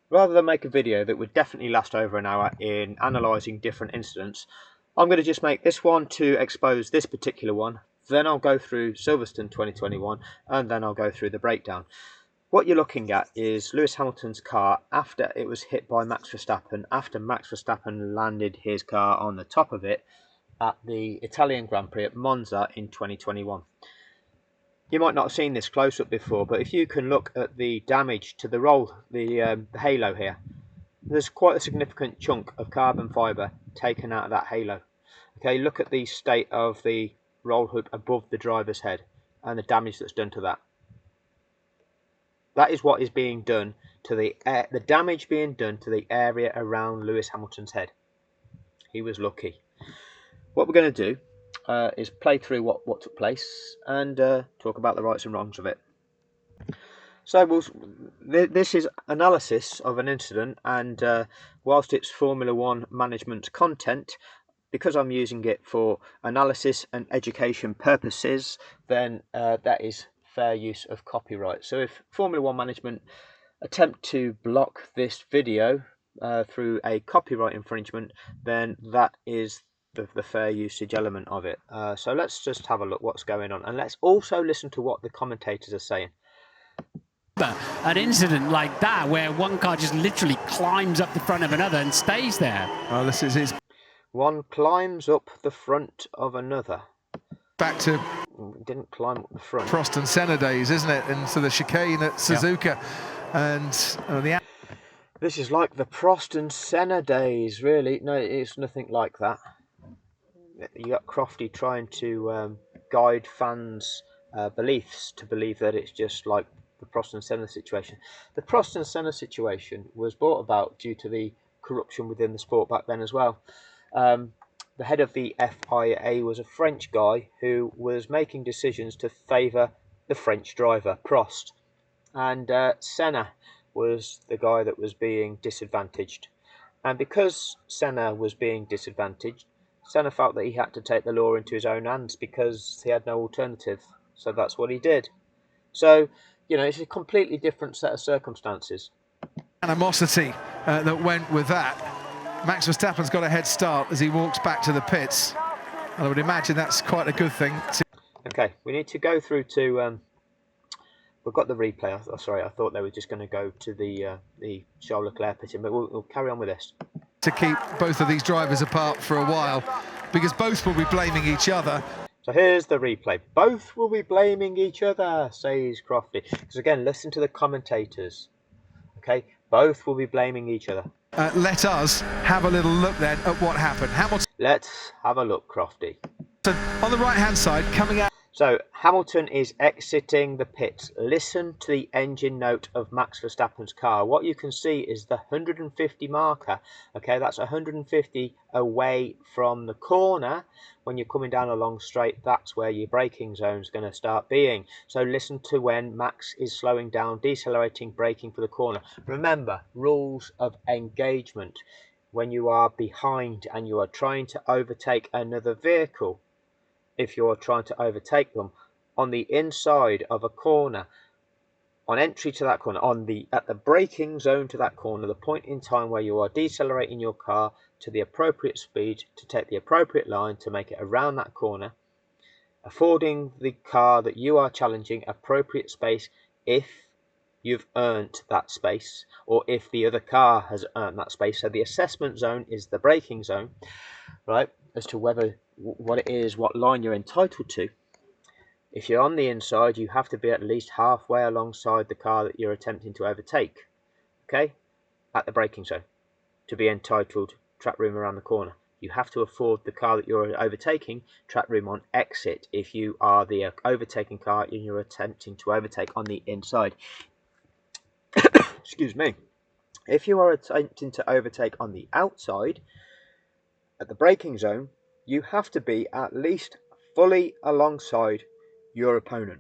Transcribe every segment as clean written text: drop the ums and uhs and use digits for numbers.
Rather than make a video that would definitely last over an hour in analysing different incidents, I'm going to just make this one to expose this particular one, then I'll go through Silverstone 2021, and then I'll go through the breakdown. What you're looking at is Lewis Hamilton's car after it was hit by Max Verstappen, after Max Verstappen landed his car on the top of it at the Italian Grand Prix at Monza in 2021. You might not have seen this close up before, but if you can look at the damage to the halo here, there's quite a significant chunk of carbon fibre taken out of that halo. Okay, look at the state of the roll hood above the driver's head and the damage that's done to that. That is what is being done to the damage being done to the area around Lewis Hamilton's head. He was lucky. What we're going to do is play through what took place and talk about the rights and wrongs of it. So this is analysis of an incident, and whilst it's Formula One management content, because I'm using it for analysis and education purposes, then that is fair use of copyright. So if Formula One management attempt to block this video through a copyright infringement, then that is the fair usage element of it. So let's just have a look what's going on, and let's also listen to what the commentators are saying. An incident like that where one car just literally climbs up the front of another and stays there. Oh, this is his. One climbs up the front of another. Back to didn't climb up the front. Prost and Senna days, isn't it? Into the chicane at Suzuka, yeah. And the. This is like the Prost and Senna days, really. No, it's nothing like that. You got Crofty trying to guide fans' beliefs to believe that it's just like the Prost and Senna situation. The Prost and Senna situation was brought about due to the corruption within the sport back then as well. The head of the FIA was a French guy who was making decisions to favour the French driver, Prost. And Senna was the guy that was being disadvantaged. And because Senna was being disadvantaged, Senna felt that he had to take the law into his own hands because he had no alternative. So that's what he did. So, you know, it's a completely different set of circumstances. Animosity that went with that. Max Verstappen's got a head start as he walks back to the pits. And I would imagine that's quite a good thing. Okay, we need to go through to... we've got the replay. Sorry, I thought they were just going to go to the Charles Leclerc pitting, but we'll carry on with this. To keep both of these drivers apart for a while, because both will be blaming each other. So here's the replay. Both will be blaming each other, says Crofty. Because again, listen to the commentators. Okay, both will be blaming each other. Let us have a little look then at what happened. Hamilton. Let's have a look, Crofty. On the right-hand side, coming out. So Hamilton is exiting the pits. Listen to the engine note of Max Verstappen's car. What you can see is the 150 marker. Okay, that's 150 away from the corner. When you're coming down a long straight, that's where your braking zone is going to start being. So listen to when Max is slowing down, decelerating, braking for the corner. Remember, rules of engagement. When you are behind and you are trying to overtake another vehicle, if you're trying to overtake them on the inside of a corner, on entry to that corner, at the braking zone to that corner, the point in time where you are decelerating your car to the appropriate speed to take the appropriate line to make it around that corner, affording the car that you are challenging appropriate space if you've earned that space, or if the other car has earned that space. So the assessment zone is the braking zone, right, as to what it is, what line you're entitled to. If you're on the inside, you have to be at least halfway alongside the car that you're attempting to overtake, okay, at the braking zone, to be entitled track room around the corner. You have to afford the car that you're overtaking track room on exit if you are the overtaking car and you're attempting to overtake on the inside. Excuse me. If you are attempting to overtake on the outside at the braking zone, you have to be at least fully alongside your opponent.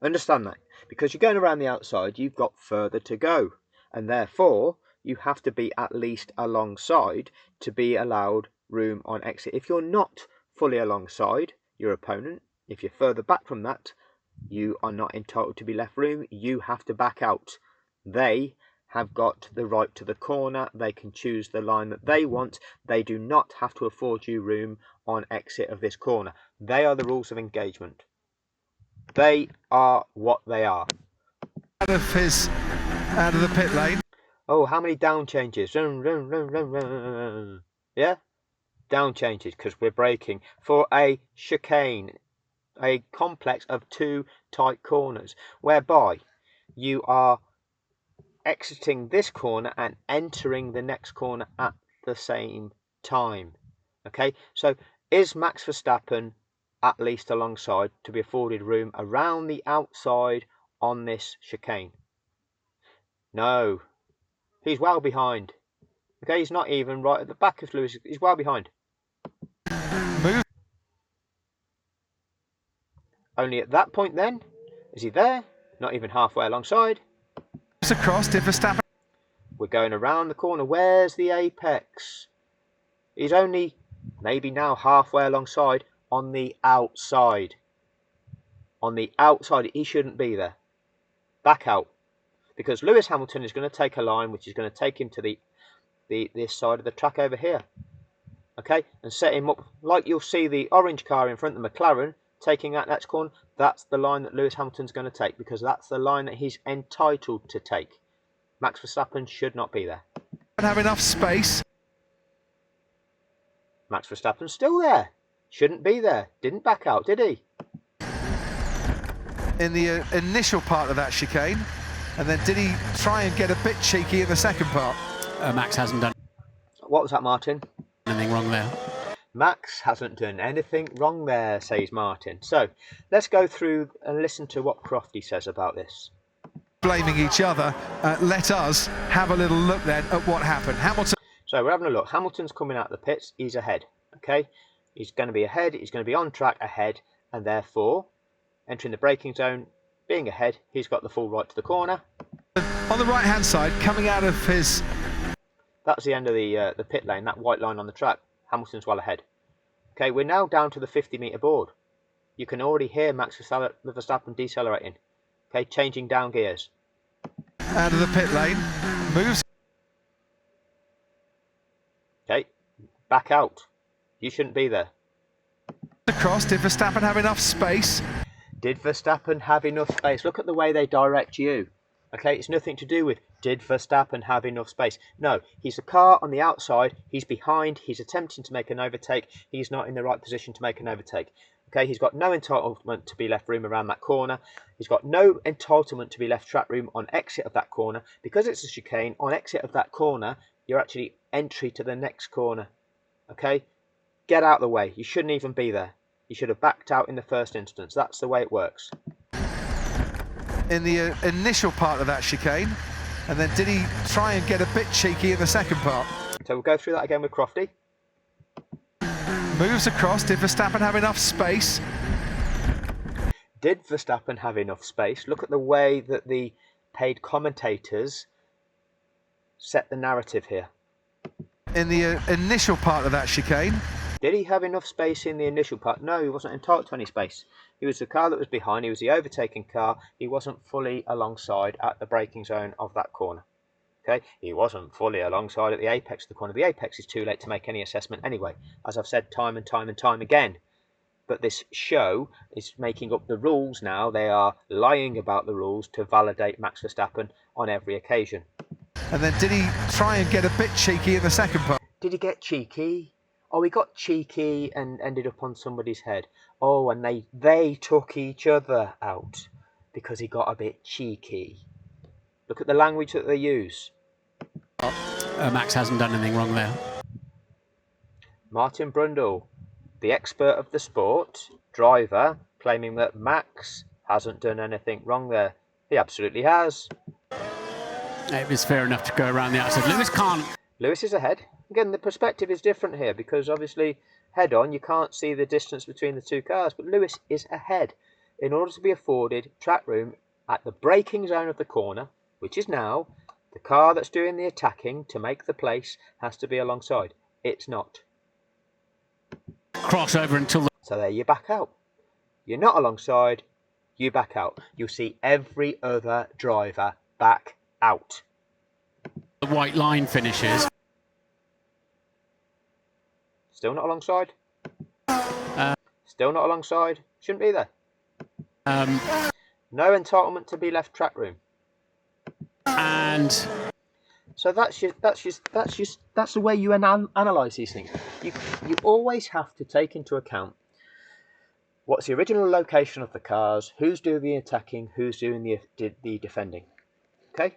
Understand that? Because you're going around the outside, you've got further to go. And therefore, you have to be at least alongside to be allowed room on exit. If you're not fully alongside your opponent, if you're further back from that, you are not entitled to be left room. You have to back out. They have got the right to the corner. They can choose the line that they want. They do not have to afford you room on exit of this corner. They are the rules of engagement. They are what they are. Out of the pit lane. Oh, how many down changes? Yeah? Down changes because we're braking for a chicane, a complex of two tight corners, whereby you are exiting this corner and entering the next corner at the same time. Okay, so is Max Verstappen at least alongside to be afforded room around the outside on this chicane? No, he's well behind. Okay, he's not even right at the back of Lewis. He's well behind. Move. Only at that point then, is he there? Not even halfway alongside. Across, did Verstappen. We're going around the corner. Where's the apex? He's only maybe now halfway alongside on the outside. On the outside, he shouldn't be there. Back out. Because Lewis Hamilton is going to take a line which is going to take him to this side of the track over here. Okay, and set him up like you'll see the orange car in front of the McLaren taking that next corner. That's the line that Lewis Hamilton's going to take because that's the line that he's entitled to take. Max Verstappen should not be there. Don't have enough space. Max Verstappen's still there. Shouldn't be there. Didn't back out, did he? In the initial part of that chicane, and then did he try and get a bit cheeky in the second part? Max hasn't done What was that, Martin? anything wrong there. Max hasn't done anything wrong there, says Martin. So let's go through and listen to what Crofty says about this. Blaming each other. Let us have a little look then at what happened. Hamilton. So we're having a look. Hamilton's coming out of the pits. He's ahead. Okay, he's going to be ahead. He's going to be on track ahead, and therefore entering the braking zone, being ahead, he's got the full right to the corner. On the right-hand side, coming out of his. That's the end of the pit lane. That white line on the track. Hamilton's well ahead. Okay, we're now down to the 50-metre board. You can already hear Max Verstappen decelerating. Okay, changing down gears. Out of the pit lane, moves. Okay, back out. You shouldn't be there. Across, did Verstappen have enough space? Did Verstappen have enough space? Look at the way they direct you. Okay, it's nothing to do with did Verstappen have enough space. No, he's a car on the outside. He's behind. He's attempting to make an overtake. He's not in the right position to make an overtake. Okay, he's got no entitlement to be left room around that corner. He's got no entitlement to be left track room on exit of that corner. Because it's a chicane, on exit of that corner, you're actually entry to the next corner. Okay, get out of the way. You shouldn't even be there. You should have backed out in the first instance. That's the way it works. In the initial part of that chicane, and then did he try and get a bit cheeky in the second part? So we'll go through that again with Crofty. Moves across, did Verstappen have enough space? Did Verstappen have enough space? Look at the way that the paid commentators set the narrative here. In the initial part of that chicane. Did he have enough space in the initial part? No, he wasn't entitled to any space. He was the car that was behind. He was the overtaking car. He wasn't fully alongside at the braking zone of that corner. Okay, he wasn't fully alongside at the apex of the corner. The apex is too late to make any assessment anyway, as I've said time and time and time again. But this show is making up the rules now. They are lying about the rules to validate Max Verstappen on every occasion. And then did he try and get a bit cheeky in the second part? Did he get cheeky? Oh, he got cheeky and ended up on somebody's head. Oh, and they took each other out because he got a bit cheeky. Look at the language that they use. Max hasn't done anything wrong there. Martin Brundle, the expert of the sport, driver, claiming that Max hasn't done anything wrong there. He absolutely has. It was fair enough to go around the outside. Lewis can't. Lewis is ahead. Again, the perspective is different here because obviously head on you can't see the distance between the two cars, but Lewis is ahead in order to be afforded track room at the braking zone of the corner, which is now the car that's doing the attacking to make the place has to be alongside. It's not. Crossover until the. So there you back out. You're not alongside, you back out. You'll see every other driver back out. The white line finishes. Still not alongside. Still not alongside. Shouldn't be there. No entitlement to be left track room. And so that's the way you analyse these things. You always have to take into account what's the original location of the cars, who's doing the attacking, who's doing the defending. Okay,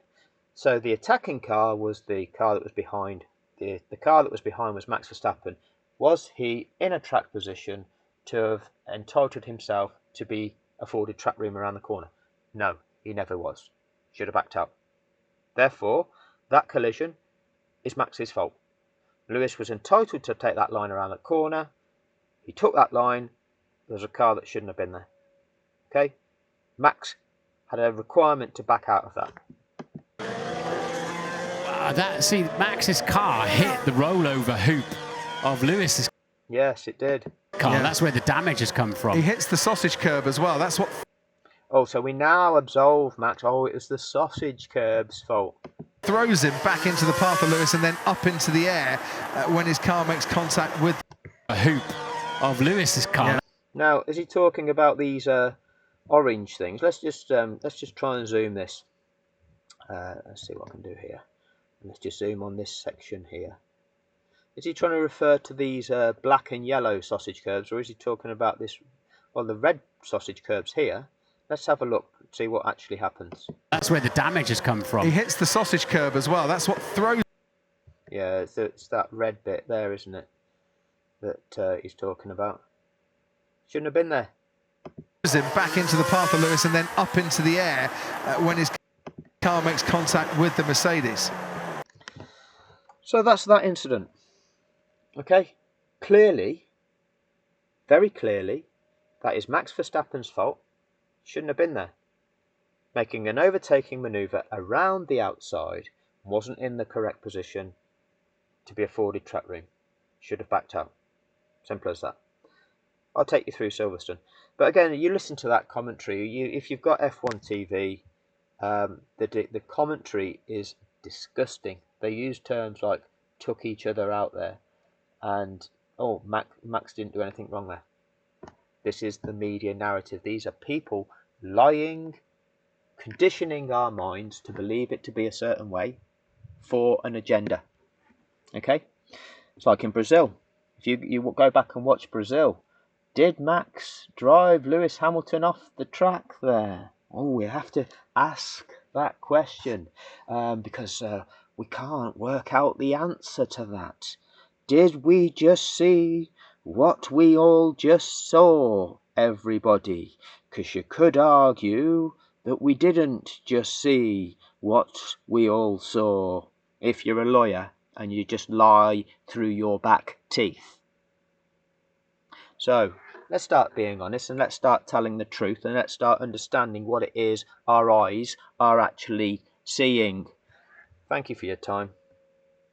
so the attacking car was the car that was behind. The car that was behind was Max Verstappen. Was he in a track position to have entitled himself to be afforded track room around the corner? No, he never was. Should have backed out. Therefore, that collision is Max's fault. Lewis was entitled to take that line around the corner. He took that line. There was a car that shouldn't have been there. Okay? Max had a requirement to back out of that. Max's car hit the rollover hoop of Lewis's. Yes, it did. Car. Yeah. That's where the damage has come from. He hits the sausage curb as well. That's what. Oh, so we now absolve Max. Oh, it was the sausage curb's fault. Throws him back into the path of Lewis and then up into the air when his car makes contact with a hoop of Lewis's car. Yeah. Now, is he talking about these orange things? Let's just try and zoom this. Let's see what I can do here. Let's just zoom on this section here. Is he trying to refer to these black and yellow sausage curbs, or is he talking about this? Well, the red sausage curbs here. Let's have a look, see what actually happens. That's where the damage has come from. He hits the sausage curb as well. That's what throws. Yeah, it's that red bit there, isn't it? That he's talking about. Shouldn't have been there. Throws him back into the path of Lewis and then up into the air when his car makes contact with the Mercedes. So that's that incident. Okay? Clearly, very clearly, that is Max Verstappen's fault. Shouldn't have been there. Making an overtaking manoeuvre around the outside, wasn't in the correct position to be afforded track room. Should have backed out. Simple as that. I'll take you through Silverstone. But again, you listen to that commentary. If you've got F1 TV, the commentary is disgusting. They use terms like took each other out there and, oh, Max didn't do anything wrong there. This is the media narrative. These are people lying, conditioning our minds to believe it to be a certain way for an agenda. Okay? It's like in Brazil. If you go back and watch Brazil, did Max drive Lewis Hamilton off the track there? Oh, we have to ask that question because we can't work out the answer to that. Did we just see what we all just saw, everybody? Because you could argue that we didn't just see what we all saw if you're a lawyer and you just lie through your back teeth. So let's start being honest and let's start telling the truth and let's start understanding what it is our eyes are actually seeing. Thank you for your time.